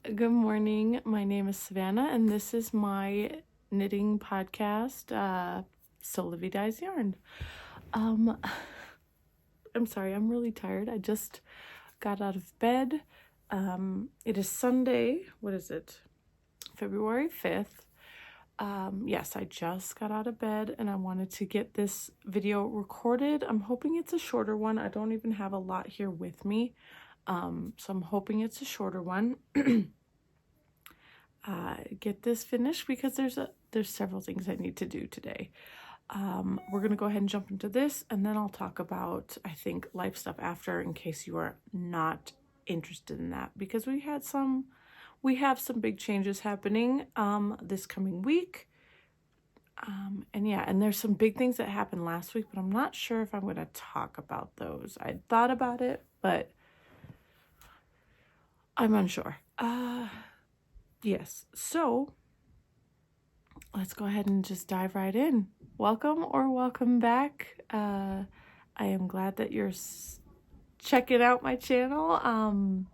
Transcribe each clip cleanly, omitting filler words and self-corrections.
good morning. My name is Savannah, and this is my knitting podcast, Sewlivi Dyes Yarn. I'm sorry, I'm really tired. I just got out of bed. It is Sunday. What is it? February 5th. Yes, I just got out of bed and I wanted to get this video recorded. I'm hoping it's a shorter one. I don't even have a lot here with me. So I'm hoping it's a shorter one. Get this finished because there's several things I need to do today. We're gonna go ahead and jump into this, and then I'll talk about, I think, life stuff after, in case you are not interested in that, because we have some big changes happening this coming week. And there's some big things that happened last week, but I'm not sure if I'm going to talk about those. I thought about it, but I'm unsure. Yes, so let's go ahead and just dive right in. Welcome or welcome back. I am glad that you're checking out my channel.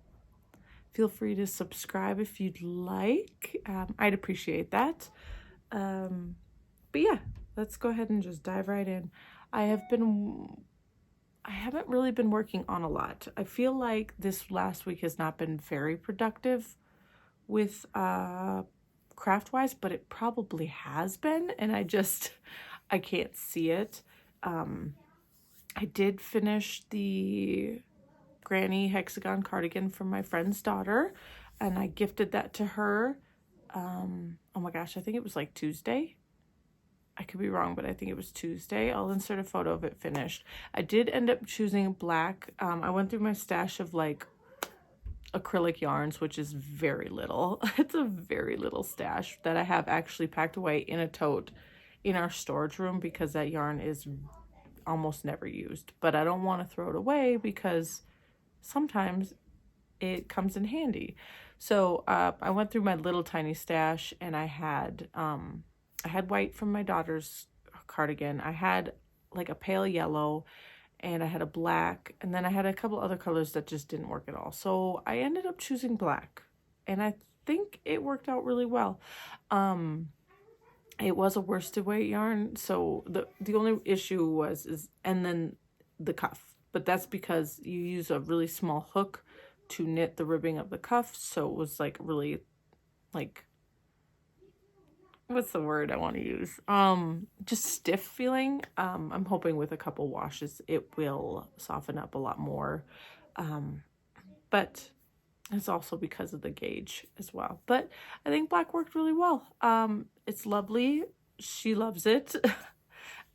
Feel free to subscribe if you'd like. I'd appreciate that. But yeah, let's go ahead and just dive right in. I haven't really been working on a lot. I feel like this last week has not been very productive with craft wise, but it probably has been, and I can't see it. I did finish the granny hexagon cardigan from my friend's daughter, and I gifted that to her. Oh my gosh, I think it was like Tuesday. I could be wrong, but I think it was Tuesday. I'll insert a photo of it finished. I did end up choosing black. I went through my stash of like acrylic yarns, which is very little. It's a very little stash that I have actually packed away in a tote in our storage room, because that yarn is almost never used. But I don't want to throw it away because sometimes it comes in handy. So I went through my little tiny stash, and I had white from my daughter's cardigan. I had like a pale yellow, and I had a black, and then I had a couple other colors that just didn't work at all. So I ended up choosing black, and I think it worked out really well. It was a worsted weight yarn, so the only issue and then the cuff, but that's because you use a really small hook to knit the ribbing of the cuff, so it was like really, like, what's the word I want to use? Just stiff feeling. I'm hoping with a couple washes it will soften up a lot more. But it's also because of the gauge as well. But I think black worked really well. It's lovely. She loves it.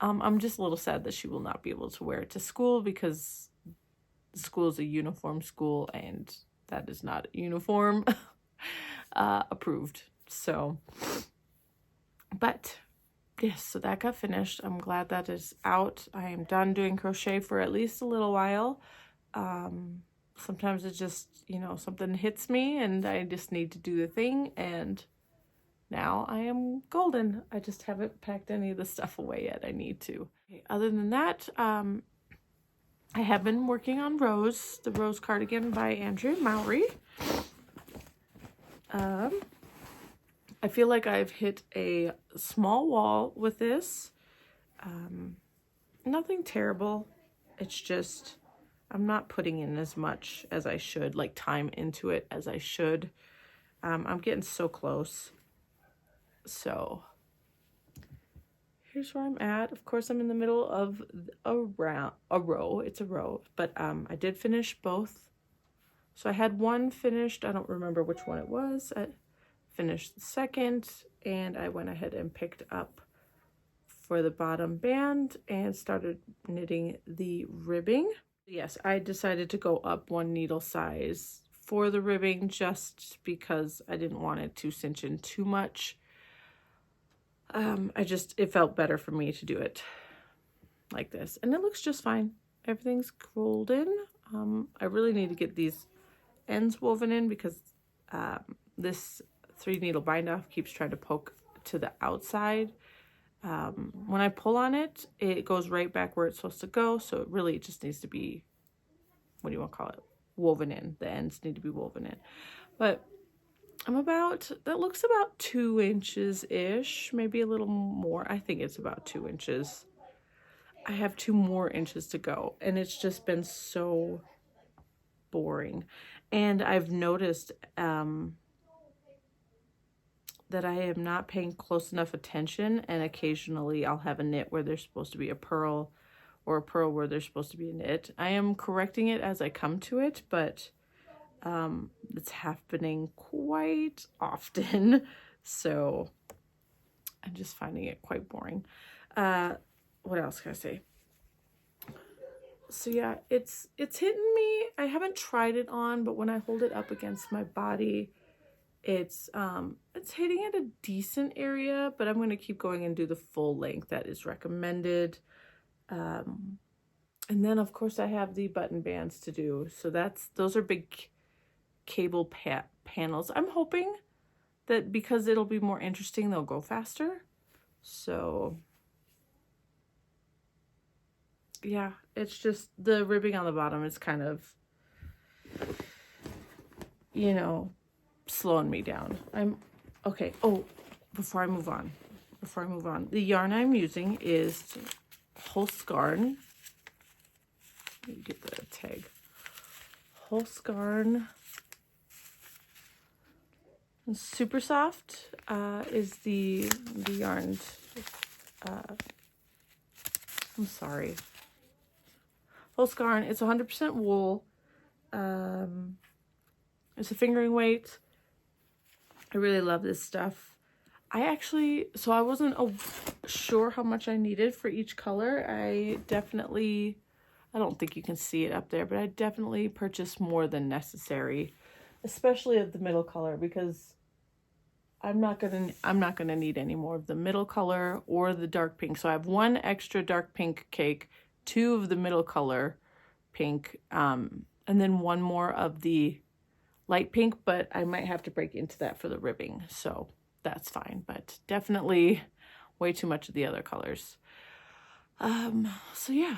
I'm just a little sad that she will not be able to wear it to school, because the school is a uniform school, and that is not uniform approved. So, but yes, so that got finished. I'm glad that is out. I am done doing crochet for at least a little while. Sometimes it just, something hits me and I just need to do the thing, and now I am golden. I just haven't packed any of the stuff away yet. I need to. Okay, other than that, I have been working on Rose, the Rose cardigan by Andrea Mowry. I feel like I've hit a small wall with this. Nothing terrible. It's just I'm not putting in as much as I should, like time into it as I should. I'm getting so close. So here's where I'm at. Of course, I'm in the middle of a row. It's a row, but I did finish both. So I had one finished. I don't remember which one it was. I finished the second, and I went ahead and picked up for the bottom band and started knitting the ribbing. Yes, I decided to go up one needle size for the ribbing, just because I didn't want it to cinch in too much. It felt better for me to do it like this, and it looks just fine. Everything's golden. I really need to get these ends woven in, because this 3-needle bind off keeps trying to poke to the outside. When I pull on it, it goes right back where it's supposed to go, so it really just needs to be, what do you want to call it, woven in. The ends need to be woven in. But that looks about 2 inches-ish, maybe a little more. I think it's about 2 inches. I have 2 more inches to go, and it's just been so boring. And I've noticed that I am not paying close enough attention, and occasionally I'll have a knit where there's supposed to be a purl, or a purl where there's supposed to be a knit. I am correcting it as I come to it, but it's happening quite often, so I'm just finding it quite boring. What else can I say? So yeah, it's hitting me. I haven't tried it on, but when I hold it up against my body, it's hitting at a decent area, but I'm going to keep going and do the full length that is recommended. And then of course I have the button bands to do. So those are big cable panels. I'm hoping that because it'll be more interesting, they'll go faster. So yeah, it's just the ribbing on the bottom is kind of, you know, slowing me down. Okay. Oh, before I move on, the yarn I'm using is Holskarn. Let me get the tag. Holskarn Super Soft is the yarn. I'm sorry. Holskarn. It's 100% wool. It's a fingering weight. I really love this stuff. I wasn't sure how much I needed for each color. I don't think you can see it up there, but I definitely purchased more than necessary, especially of the middle color, because I'm not gonna need any more of the middle color or the dark pink. So I have 1 extra dark pink cake, 2 of the middle color pink, and then 1 more of the light pink, but I might have to break into that for the ribbing, so that's fine, but definitely way too much of the other colors. So yeah,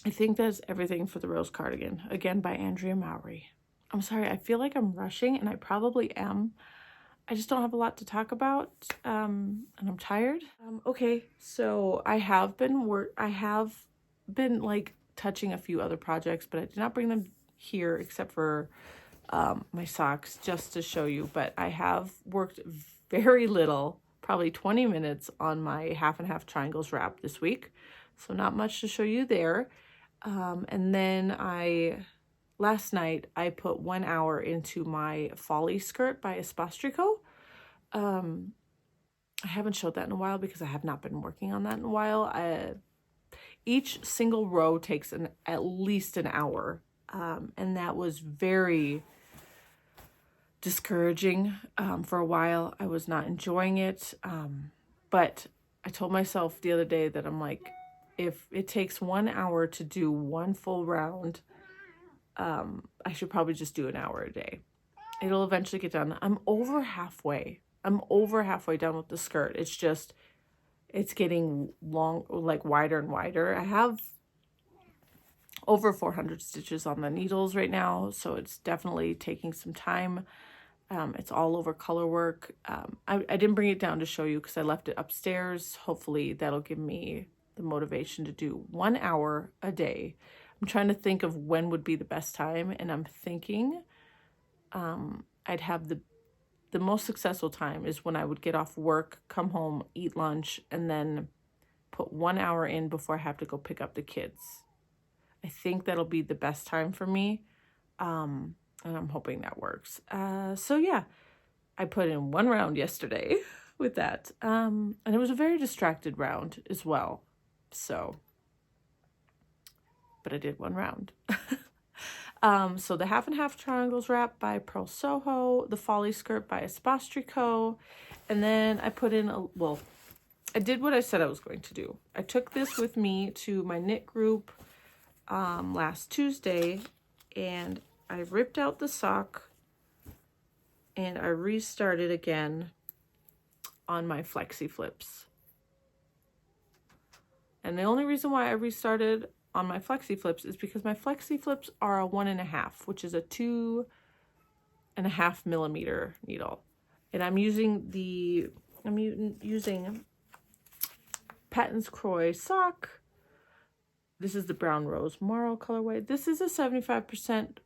I think that's everything for the Rose Cardigan, again by Andrea Mowry. I'm sorry, I feel like I'm rushing, and I probably am. I just don't have a lot to talk about, and I'm tired. Okay, so I have been like touching a few other projects, but I did not bring them here except for my socks just to show you. But I have worked very little, probably 20 minutes on my half and half triangles wrap this week, so not much to show you there. And then last night I put 1 hour into my folly skirt by Espostrico. I haven't showed that in a while because I have not been working on that in a while. Each single row takes at least an hour, and that was very discouraging for a while. I was not enjoying it, but I told myself the other day that I'm like, if it takes 1 hour to do 1 full round, I should probably just do an hour a day. It'll eventually get done. I'm over halfway done with the skirt. It's getting long, like wider and wider. I have over 400 stitches on the needles right now, so it's definitely taking some time. It's all over color work. I didn't bring it down to show you because I left it upstairs. Hopefully that'll give me the motivation to do 1 hour a day. I'm trying to think of when would be the best time, and I'm thinking I'd have the most successful time is when I would get off work, come home, eat lunch, and then put 1 hour in before I have to go pick up the kids. I think that'll be the best time for me, and I'm hoping that works. So yeah, I put in 1 round yesterday with that, and it was a very distracted round as well. So, but I did 1 round. So the half and half triangles wrap by Pearl Soho, the folly skirt by Espostrico, and then I put in I did what I said I was going to do. I took this with me to my knit group last Tuesday, and I ripped out the sock and I restarted again on my flexi flips. And the only reason why I restarted on my flexi flips is because my flexi flips are a 1.5, which is a 2 1.5 millimeter needle. And I'm using Patton's Croix sock. This is the Brown Rose Marl colorway. This is a 75%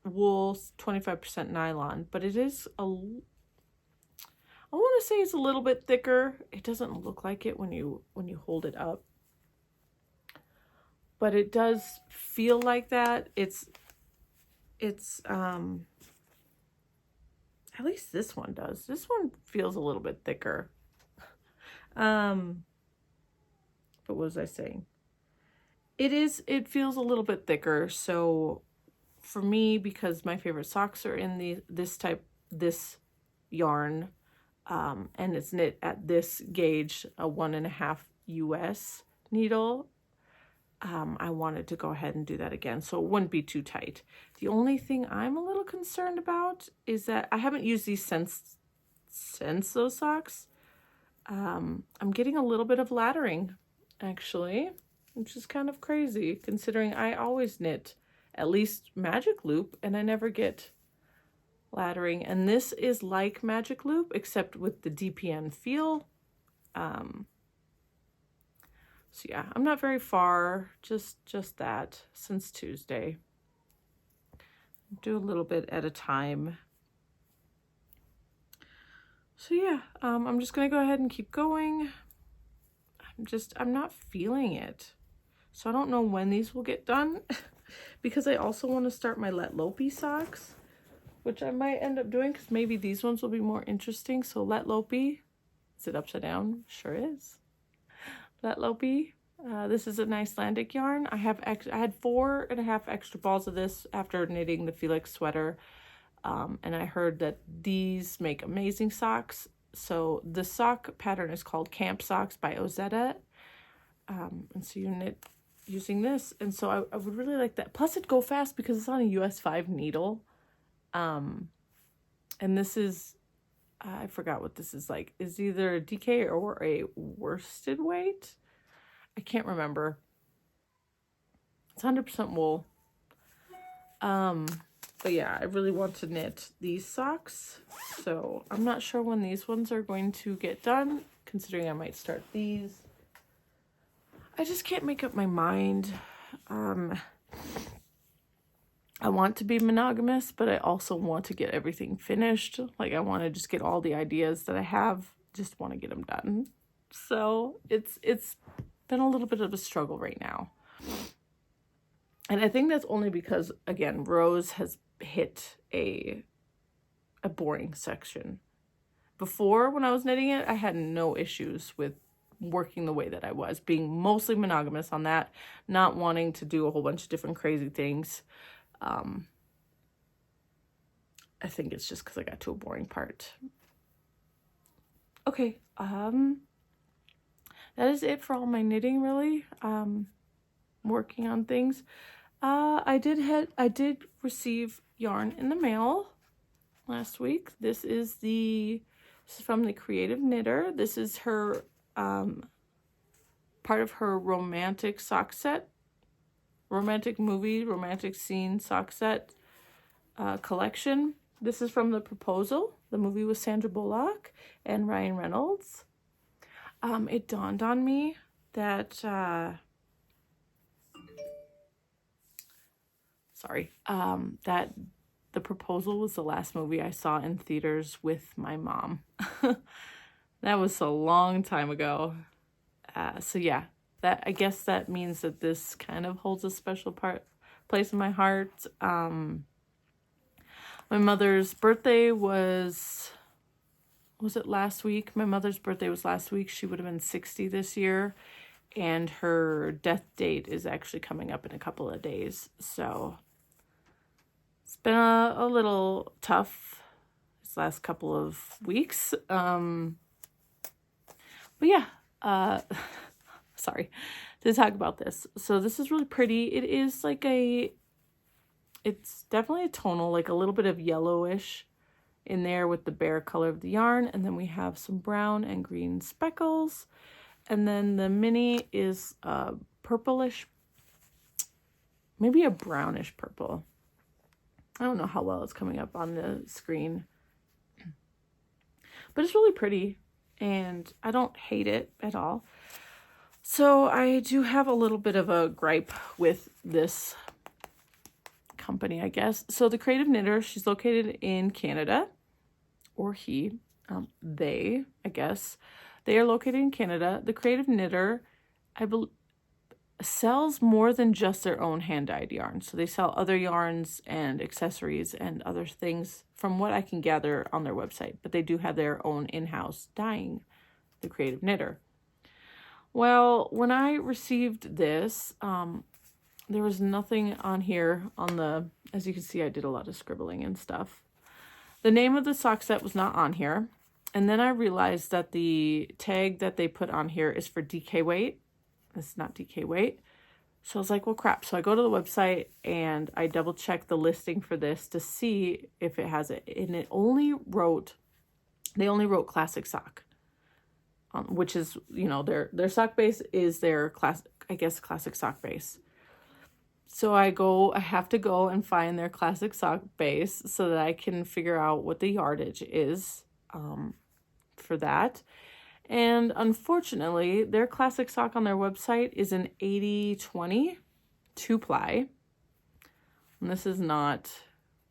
wool, 25% nylon, but it is I want to say it's a little bit thicker. It doesn't look like it when you hold it up, but it does feel like that. It's at least this one does. This one feels a little bit thicker. But what was I saying? It feels a little bit thicker. So for me, because my favorite socks are in this yarn, and it's knit at this gauge, a 1.5 US needle, I wanted to go ahead and do that again, so it wouldn't be too tight. The only thing I'm a little concerned about is that I haven't used these since those socks. I'm getting a little bit of laddering, actually, which is kind of crazy, considering I always knit at least Magic Loop, and I never get laddering. And this is like Magic Loop, except with the DPN feel. So yeah, I'm not very far, just that since Tuesday. Do a little bit at a time. So yeah, I'm just gonna go ahead and keep going. I'm not feeling it. So I don't know when these will get done because I also want to start my Let Lopey socks, which I might end up doing because maybe these ones will be more interesting. So Let Lopey, is it upside down? Sure is. Let Lopey. This is an Icelandic yarn. I had 4.5 extra balls of this after knitting the Felix sweater. And I heard that these make amazing socks. So the sock pattern is called Camp Socks by Ozetta. And so you knit using this. And so I would really like that. Plus it'd go fast because it's on a US 5 needle. And this is, I forgot what this is like. Is either a DK or a worsted weight. I can't remember. It's 100% wool. But yeah, I really want to knit these socks. So I'm not sure when these ones are going to get done, considering I might start these. I just can't make up my mind. I want to be monogamous, but I also want to get everything finished. Like I want to just get all the ideas that I have, just want to get them done. So it's been a little bit of a struggle right now. And I think that's only because, again, Rose has hit a boring section. Before, when I was knitting it, I had no issues with working the way that I was, being mostly monogamous on that, not wanting to do a whole bunch of different crazy things. I think it's just because I got to a boring part. Okay, that is it for all my knitting, really. Working on things. I did receive yarn in the mail last week. This is from the Creative Knitter. This is her part of her romantic sock set, romantic scene sock set collection. This is from The Proposal, the movie with Sandra Bullock and Ryan Reynolds. It dawned on me that, that The Proposal was the last movie I saw in theaters with my mom. That was a long time ago. So yeah, I guess that means that this kind of holds a special place in my heart. My mother's birthday was it last week? My mother's birthday was last week. She would have been 60 this year. And her death date is actually coming up in a couple of days. So it's been a little tough this last couple of weeks. But yeah, sorry to talk about this. So this is really pretty. It is like it's definitely a tonal, like a little bit of yellowish in there with the bare color of the yarn. And then we have some brown and green speckles. And then the mini is purplish, maybe a brownish purple. I don't know how well it's coming up on the screen, but it's really pretty and I don't hate it at all. So I do have a little bit of a gripe with this company, I guess. So the Creative Knitter, she's located in Canada, or he, they, I guess. They are located in Canada. The Creative Knitter, I believe, sells more than just their own hand-dyed yarn. So they sell other yarns and accessories and other things from what I can gather on their website. But they do have their own in-house dyeing, the Creative Knitter. Well, when I received this, there was nothing on here on the, as you can see, I did a lot of scribbling and stuff. The name of the sock set was not on here. And then I realized that the tag that they put on here is for DK weight. It's not DK weight. So I was like, well, crap. So I go to the website and I double check the listing for this to see if it has it. And they only wrote classic sock, which is, you know, their sock base is their classic sock base. So I have to go and find their classic sock base so that I can figure out what the yardage is for that. And unfortunately, their classic sock on their website is an 80-20 2-ply. And this is not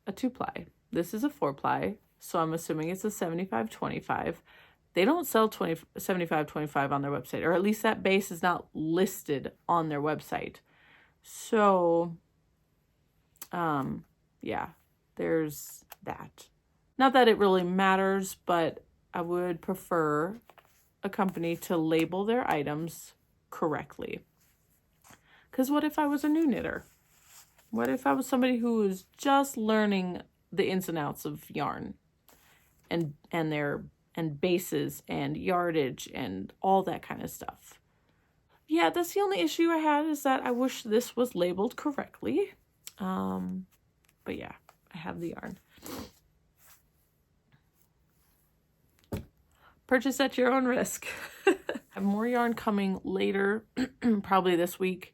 a 2-ply. This is a 4-ply. So I'm assuming it's a 75-25. They don't sell 75-25 on their website, or at least that base is not listed on their website. So, yeah, there's that. Not that it really matters, but I would prefer a company to label their items correctly. Because what if I was a new knitter? What if I was somebody who was just learning the ins and outs of yarn and bases and yardage and all that kind of stuff? Yeah, that's the only issue I had, is that I wish this was labeled correctly. But yeah, I have the yarn. Purchase at your own risk. I have more yarn coming later, probably this week,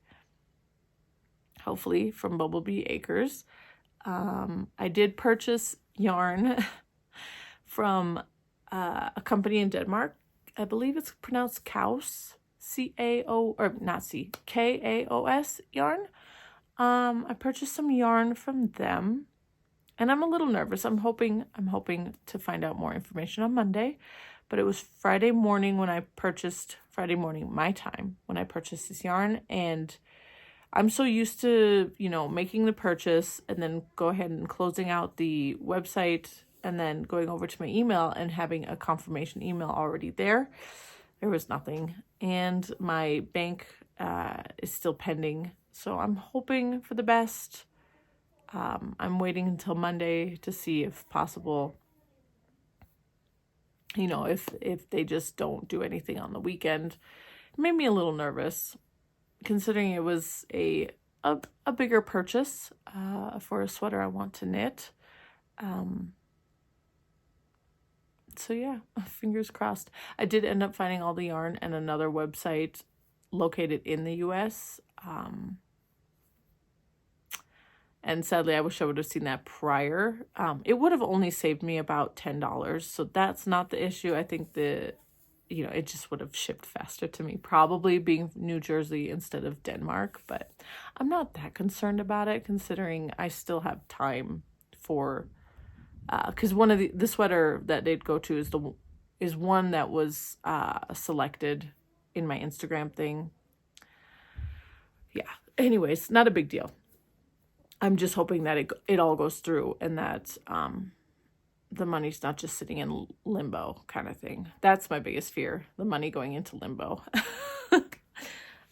hopefully, from Bumblebee Acres. I did purchase yarn from a company in Denmark. I believe it's pronounced Kaos, Kaos yarn. I purchased some yarn from them, and I'm a little nervous. I'm hoping to find out more information on Monday. But it was Friday morning my time, when I purchased this yarn. And I'm so used to, you know, making the purchase and then go ahead and closing out the website and then going over to my email and having a confirmation email already there. There was nothing. And my bank is still pending. So I'm hoping for the best. I'm waiting until Monday to see if possible, you know, if they just don't do anything on the weekend. It made me a little nervous, considering it was a bigger purchase for a sweater I want to knit. So yeah, fingers crossed. I did end up finding all the yarn and another website located in the US. And sadly, I wish I would have seen that prior. It would have only saved me about $10. So that's not the issue. I think it just would have shipped faster to me, probably being New Jersey instead of Denmark. But I'm not that concerned about it, considering I still have time for, because one of the sweater that they'd go to is one that was selected in my Instagram thing. Yeah. Anyways, not a big deal. I'm just hoping that it all goes through and that the money's not just sitting in limbo kind of thing. That's my biggest fear, the money going into limbo.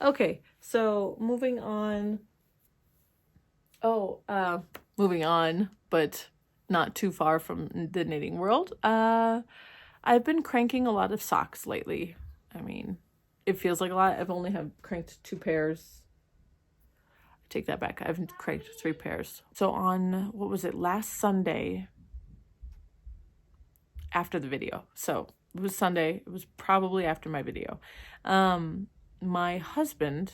Okay, so moving on. Moving on, but not too far from the knitting world. I've been cranking a lot of socks lately. I mean, it feels like a lot. I've only cranked 2 pairs. Take that back. I've cranked 3 pairs. So on, what was it, last Sunday after the video. So it was Sunday. It was probably after my video. My husband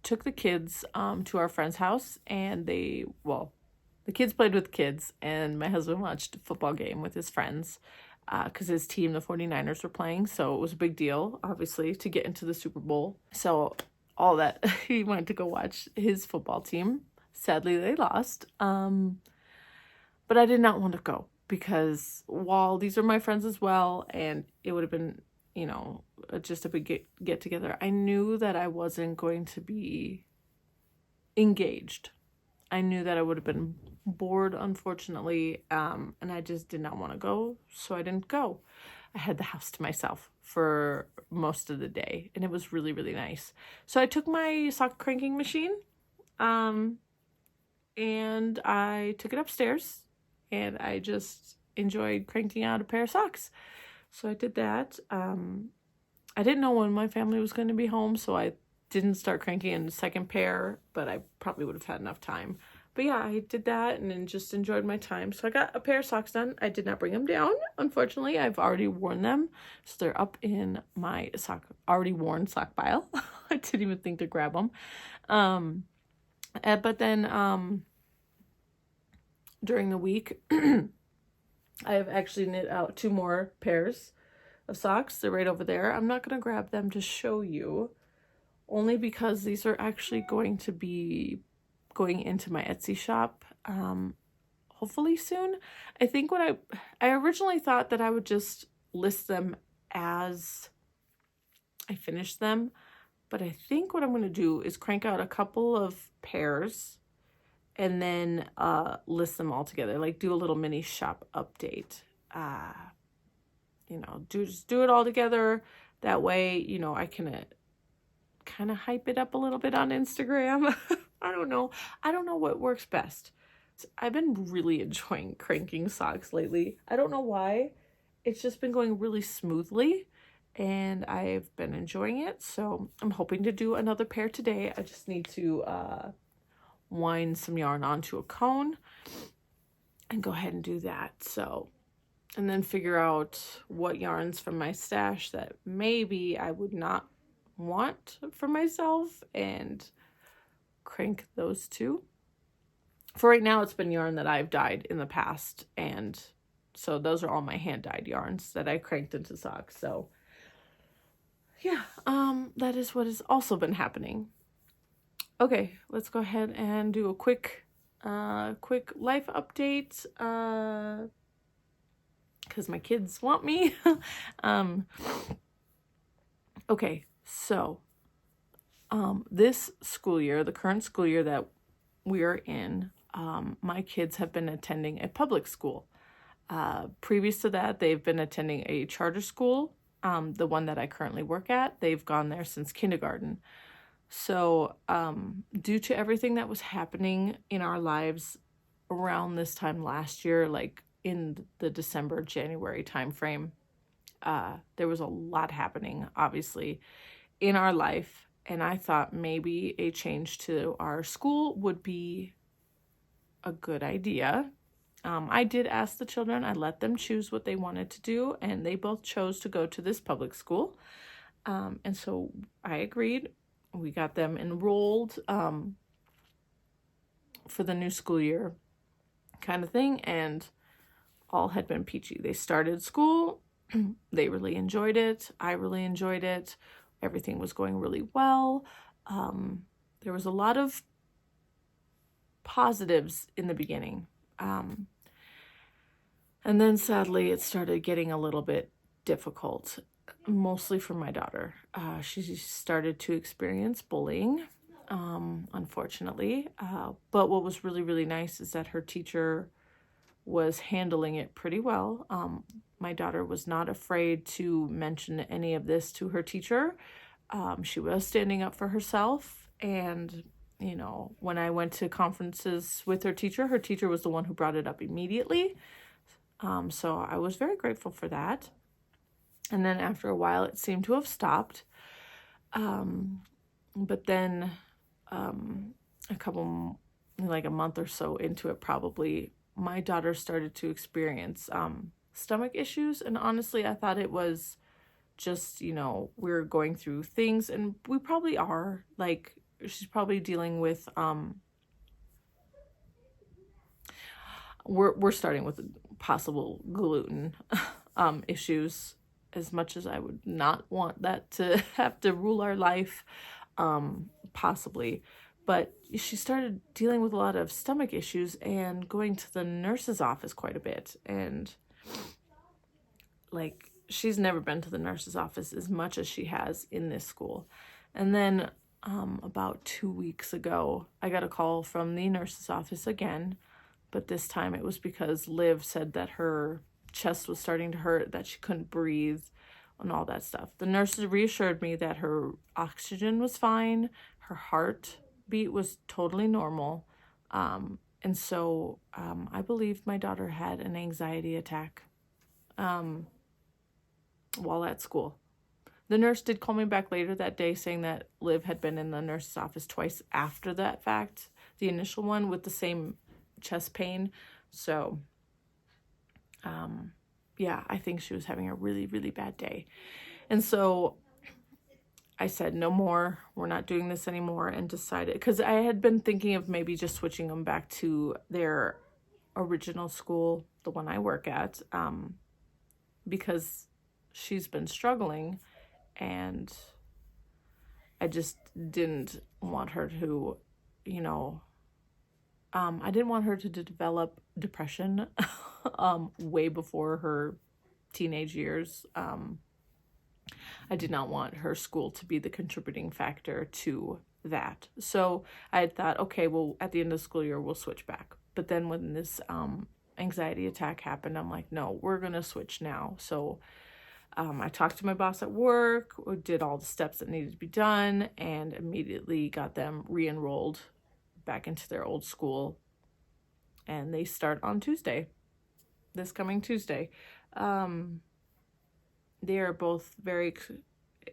took the kids to our friend's house, and they the kids played with kids, and my husband watched a football game with his friends because his team, the 49ers, were playing. So it was a big deal, obviously, to get into the Super Bowl. So all that, he went to go watch his football team. Sadly, they lost. But I did not want to go because while these are my friends as well, and it would have been, just a big get together, I knew that I wasn't going to be engaged. I knew that I would have been bored, unfortunately, and I just did not want to go, so I didn't go. I had the house to myself for most of the day, and it was really, really nice. So I took my sock cranking machine, and I took it upstairs, and I just enjoyed cranking out a pair of socks. So I did that. I didn't know when my family was going to be home, so I didn't start cranking in the second pair, but I probably would have had enough time. But yeah, I did that and then just enjoyed my time. So I got a pair of socks done. I did not bring them down, unfortunately. I've already worn them, so they're up in my already worn sock pile. I didn't even think to grab them. But then during the week, I have actually knit out 2 more pairs of socks. They're right over there. I'm not going to grab them to show you, only because these are actually going to be going into my Etsy shop hopefully soon. I think I originally thought that I would just list them as I finish them, but I think what I'm going to do is crank out a couple of pairs and then list them all together, like do a little mini shop update. Just do it all together. That way, I can kind of hype it up a little bit on Instagram. I don't know what works best. I've been really enjoying cranking socks lately. I don't know why. It's just been going really smoothly, and I've been enjoying it. So I'm hoping to do another pair today. I just need to wind some yarn onto a cone and go ahead and do that. So, and then figure out what yarns from my stash that maybe I would not want for myself and crank those too. For right now, it's been yarn that I've dyed in the past, and so those are all my hand dyed yarns that I cranked into socks. So yeah, that is what has also been happening. Okay, let's go ahead and do a quick life update because my kids want me. Okay, so this school year, the current school year that we are in, my kids have been attending a public school. Previous to that, they've been attending a charter school, the one that I currently work at. They've gone there since kindergarten. So due to everything that was happening in our lives around this time last year, like in the December, January timeframe, there was a lot happening, obviously, in our life. And I thought maybe a change to our school would be a good idea. I did ask the children, I let them choose what they wanted to do, and they both chose to go to this public school. And so I agreed. We got them enrolled for the new school year kind of thing, and all had been peachy. They started school. They really enjoyed it. I really enjoyed it. Everything was going really well. There was a lot of positives in the beginning. And then sadly, it started getting a little bit difficult, mostly for my daughter. She started to experience bullying, unfortunately. But what was really, really nice is that her teacher was handling it pretty well. My daughter was not afraid to mention any of this to her teacher. She was standing up for herself. And, when I went to conferences with her teacher was the one who brought it up immediately. So I was very grateful for that. And then after a while, it seemed to have stopped. But then a month or so into it, probably, my daughter started to experience stomach issues. And honestly, I thought it was just, we're going through things, and we probably are. Like, she's probably dealing with we're starting with possible gluten issues, as much as I would not want that to have to rule our life, possibly. But she started dealing with a lot of stomach issues and going to the nurse's office quite a bit. And like, she's never been to the nurse's office as much as she has in this school. And then about 2 weeks ago, I got a call from the nurse's office again, but this time it was because Liv said that her chest was starting to hurt, that she couldn't breathe, and all that stuff. The nurses reassured me that her oxygen was fine, her heartbeat was totally normal, and so I believe my daughter had an anxiety attack while at school. The nurse did call me back later that day saying that Liv had been in the nurse's office twice after that fact, the initial one, with the same chest pain. So, yeah, I think she was having a really, really bad day. And so I said, no more, we're not doing this anymore, and decided, because I had been thinking of maybe just switching them back to their original school, the one I work at, because she's been struggling, and I just didn't want her to, I didn't want her to develop depression way before her teenage years. I did not want her school to be the contributing factor to that. So I had thought, okay, well, at the end of the school year, we'll switch back. But then when this anxiety attack happened, I'm like, no, we're going to switch now. So I talked to my boss at work, did all the steps that needed to be done, and immediately got them re-enrolled back into their old school. And they start on Tuesday, this coming Tuesday. They are both very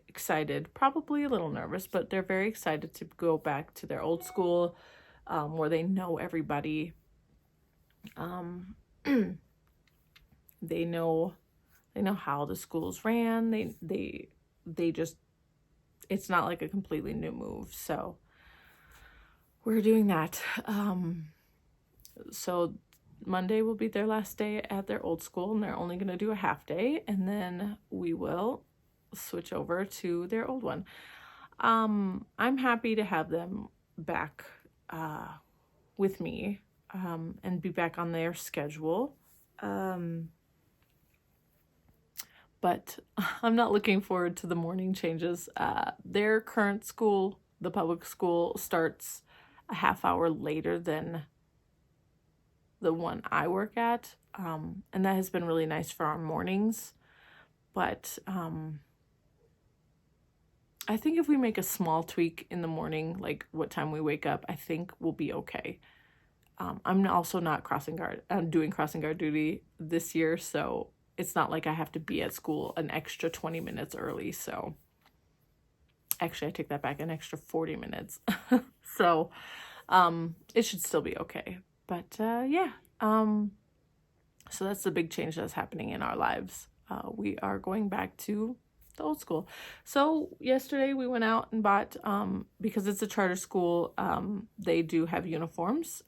excited, probably a little nervous, but they're very excited to go back to their old school, where they know everybody. They know how the schools ran. They just, it's not like a completely new move. So we're doing that. So Monday will be their last day at their old school, and they're only going to do a half day, and then we will switch over to their old one. I'm happy to have them back with me, and be back on their schedule. But I'm not looking forward to the morning changes. Their current school, the public school, starts a half hour later than the one I work at. And that has been really nice for our mornings. But I think if we make a small tweak in the morning, like what time we wake up, I think we'll be okay. I'm also not crossing guard. I'm doing crossing guard duty this year, so it's not like I have to be at school an extra 20 minutes early. So actually, I take that back, an extra 40 minutes. So it should still be okay. But yeah, so that's the big change that's happening in our lives. We are going back to the old school. So yesterday we went out and bought, because it's a charter school, they do have uniforms.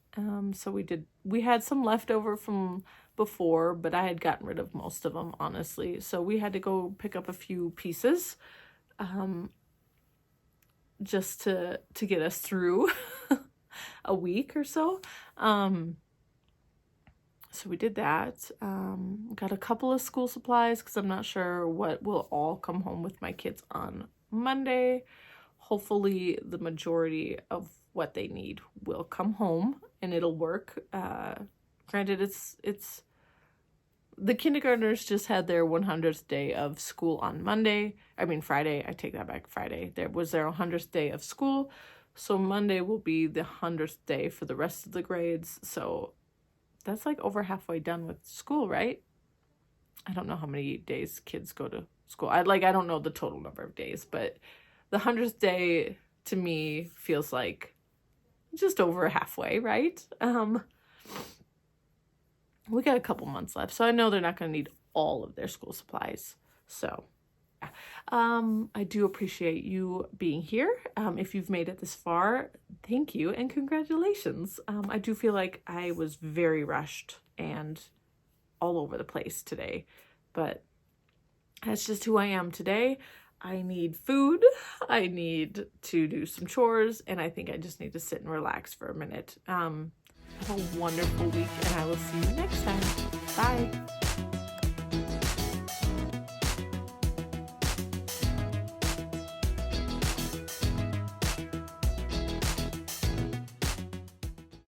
So we had some leftover from before, but I had gotten rid of most of them, honestly. So we had to go pick up a few pieces, just to get us through a week or so. So we did that. Got a couple of school supplies, because I'm not sure what will all come home with my kids on Monday. Hopefully the majority of what they need will come home and it'll work. Granted, it's the kindergartners just had their 100th day of school on Friday. I take that back. Friday. There was their 100th day of school. So Monday will be the 100th day for the rest of the grades. So that's like over halfway done with school, right? I don't know how many days kids go to school. I don't know the total number of days, but the 100th day to me feels like just over halfway, right? We got a couple months left, so I know they're not going to need all of their school supplies. So I do appreciate you being here. If you've made it this far, thank you and congratulations. I do feel like I was very rushed and all over the place today. But that's just who I am today. I need food, I need to do some chores, and I think I just need to sit and relax for a minute. Have a wonderful week, and I will see you next time. Bye.